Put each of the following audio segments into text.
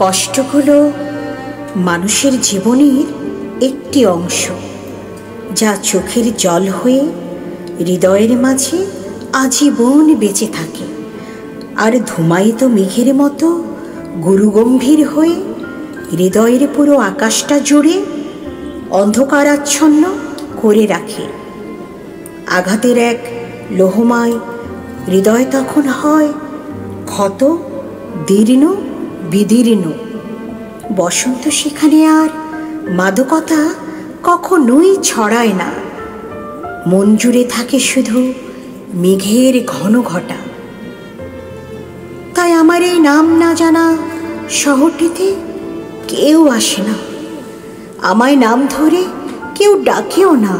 কষ্টগুলো মানুষের জীবনের একটি অংশ, যা চোখের জল হয়ে হৃদয়ের মাঝে আজীবন বেঁচে থাকে, আর ধূমায়িত মেঘের মতো গুরুগম্ভীর হয়ে হৃদয়ের পুরো আকাশটা জুড়ে অন্ধকারাচ্ছন্ন করে রাখে। আঘাতের এক লোহময় হৃদয় তখন হয় ক্ষত, দীর্ণ, বিদীর্ণ। বসন্ত সেখানে আর মাদকতা কখনোই ছড়ায় না। মন জুড়ে থাকে শুধু মেঘের ঘন ঘটা। তাই আমার এই নাম না জানা শহরটিতে কেউ আসে না, আমায় নাম ধরে কেউ ডাকেও না।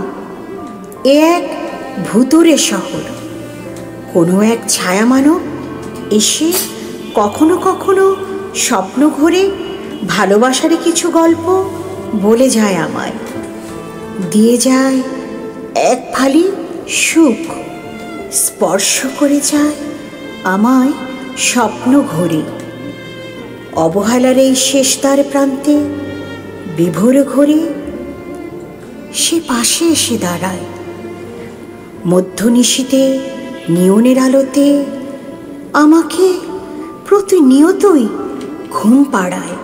এ এক ভুতুরে শহর। কোনো এক ছায়া মানব এসে কখনো কখনো স্বপ্ন ঘোরে ভালোবাসার কিছু গল্প বলে যায় আমায়, দিয়ে যায় এক ফালি সুখ, স্পর্শ করে যায় আমায় স্বপ্ন ঘোরে। অবহেলার এই শেষদার প্রান্তে বিভোর ঘোরে সে পাশে এসে দাঁড়ায়। মধ্যনিশীতে নিয়নের আলোতে আমাকে প্রতিনিয়তই ঘুম পাড়ায়।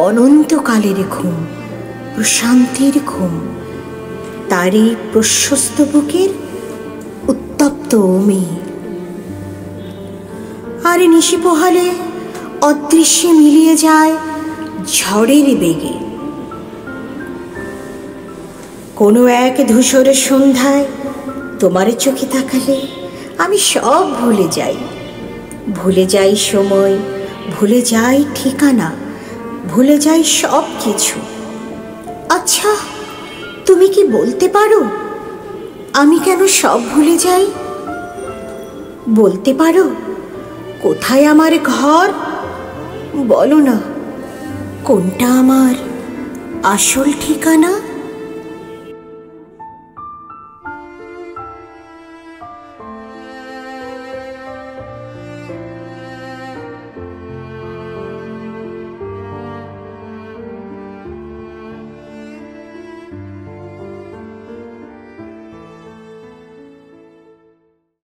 অনন্তকালের ঘুম, প্রশান্তির ঘুম, তারই প্রশস্ত বুকের উত্তপ্ত ওমে। আর নিশি পোহালে অদৃশ্যে মিলিয়ে যায় ঝড়ের বেগে। কোনো এক ধূসর সন্ধ্যায় তোমার চোখে তাকালে আমি সব ভুলে যাই। ভুলে যাই সময়, ভুলে যাই ঠিকানা, ভুলে যাই সব কিছু। আচ্ছা, তুমি কি বলতে পারো আমি কেন সব ভুলে যাই? বলতে পারো কোথায় আমার ঘর? বলো না কোনটা আমার আসল ঠিকানা?